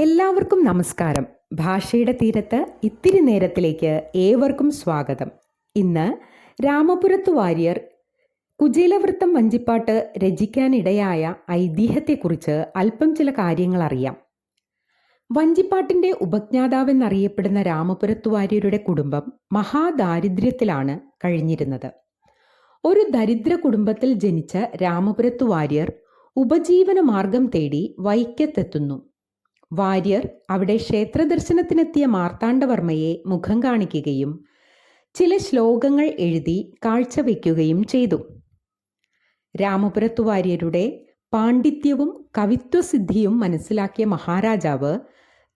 എല്ലാവർക്കും നമസ്കാരം. ഭാഷയുടെ തീരത്ത് ഇത്തിരി നേരത്തിലേക്ക് ഏവർക്കും സ്വാഗതം. ഇന്ന് രാമപുരത്തു വാര്യർ കുചേലവൃത്തം വഞ്ചിപ്പാട്ട് രചിക്കാനിടയായ ഐതിഹ്യത്തെക്കുറിച്ച് അല്പം ചില കാര്യങ്ങൾ അറിയാം. വഞ്ചിപ്പാട്ടിൻ്റെ ഉപജ്ഞാതാവെന്നറിയപ്പെടുന്ന രാമപുരത്തു വാര്യരുടെ കുടുംബം മഹാദാരിദ്ര്യത്തിലാണ് കഴിഞ്ഞിരുന്നത്. ഒരു ദരിദ്ര കുടുംബത്തിൽ ജനിച്ച രാമപുരത്തു വാര്യർ ഉപജീവന മാർഗം തേടി വൈക്കത്തെത്തുന്നു. വാര്യർ അവിടെ ക്ഷേത്രദർശനത്തിനെത്തിയ മാർത്താണ്ഡവർമ്മയെ മുഖം കാണിക്കുകയും ചില ശ്ലോകങ്ങൾ എഴുതി കാഴ്ചവെക്കുകയും ചെയ്തു. രാമപുരത്തു വാര്യരുടെ പാണ്ഡിത്യവും കവിത്വസിദ്ധിയും മനസ്സിലാക്കിയ മഹാരാജാവ്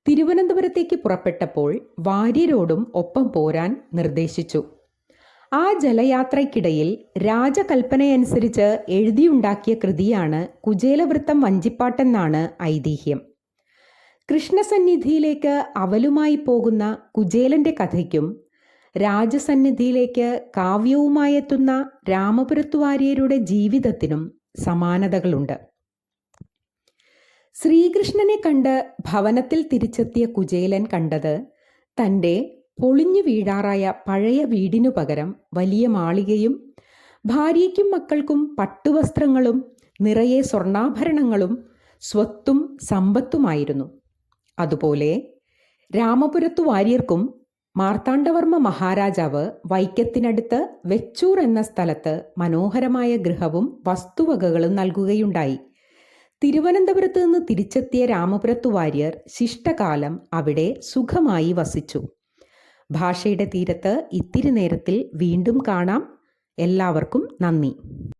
തിരുവനന്തപുരത്തേക്ക് പുറപ്പെട്ടപ്പോൾ വാര്യരോടും ഒപ്പം പോരാൻ നിർദ്ദേശിച്ചു. ആ ജലയാത്രയ്ക്കിടയിൽ രാജകൽപ്പനയനുസരിച്ച് എഴുതിയുണ്ടാക്കിയ കൃതിയാണ് കുചേലവൃത്തം വഞ്ചിപ്പാട്ടെന്നാണ് ഐതിഹ്യം. കൃഷ്ണസന്നിധിയിലേക്ക് അവലുമായി പോകുന്ന കുചേലന്റെ കഥയ്ക്കും രാജസന്നിധിയിലേക്ക് കാവ്യവുമായെത്തുന്ന രാമപുരത്തു വാര്യരുടെ ജീവിതത്തിനും സമാനതകളുണ്ട്. ശ്രീകൃഷ്ണനെ കണ്ട് ഭവനത്തിൽ തിരിച്ചെത്തിയ കുചേലൻ കണ്ടത് തൻ്റെ പൊളിഞ്ഞു വീഴാറായ പഴയ വീടിനു പകരം വലിയ മാളികയും ഭാര്യയ്ക്കും മക്കൾക്കും പട്ടുവസ്ത്രങ്ങളും നിറയെ സ്വർണ്ണാഭരണങ്ങളും സ്വത്തും സമ്പത്തുമായിരുന്നു. അതുപോലെ രാമപുരത്തു വാര്യർക്കും മാർത്താണ്ഡവർമ്മ മഹാരാജാവ് വൈക്കത്തിനടുത്ത് വെച്ചൂർ എന്ന സ്ഥലത്ത് മനോഹരമായ ഗൃഹവും വസ്തുവകകളും നൽകുകയുണ്ടായി. തിരുവനന്തപുരത്ത് നിന്ന് തിരിച്ചെത്തിയ രാമപുരത്തു വാര്യർ ശിഷ്ടകാലം അവിടെ സുഖമായി വസിച്ചു. ഭാഷയുടെ തീരത്ത് ഇത്തിരി നേരത്തിൽ വീണ്ടും കാണാം. എല്ലാവർക്കും നന്ദി.